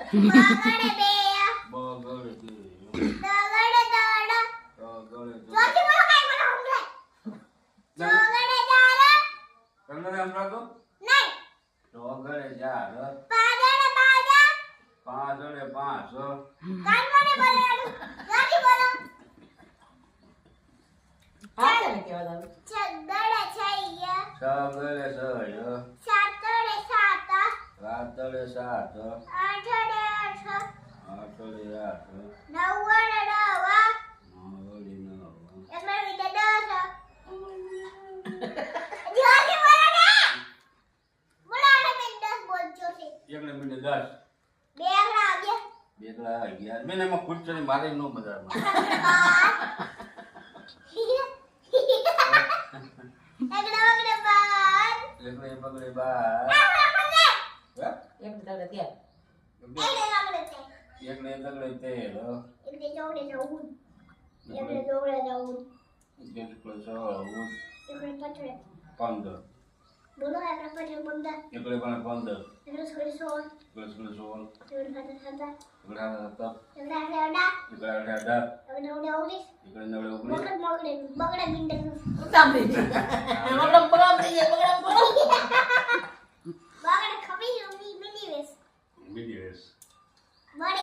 બગડે બે બગડે બે દગડે દડ તગડે જોરથી બોલો કાઈ મને સમજાય દગડે જાર તમને સંભળાતો નહીં તગડે જાર પાદડે પાદા પાંદડે પાંચ કાનમોને બોલાડું જોરથી બોલો હા તને કેવા દાવ છગડે છૈયા સગડે સય સાતડે સાત રાતડે સાત આઠડે આઠ આઠડે આઠ નવડે નવ નવડે નવ એટલે વિદે 10 જોરથી બોલો ને બોલો ને મેં 10 બોલ જોરથી એકને મિનિટ 10 બે આગળ આવ્યા બેગડા 11 મેં એમાં ખુરચણી મારે નો બજારમાં એકલે પગડે બાર એક દાડે ત્યાં એકલે તગડે તેર એકલે ચૌદ 15 એકલે પણ 15 એકલે 16 એકલે 17 એકલે 18 એકલે 19 સાંભળી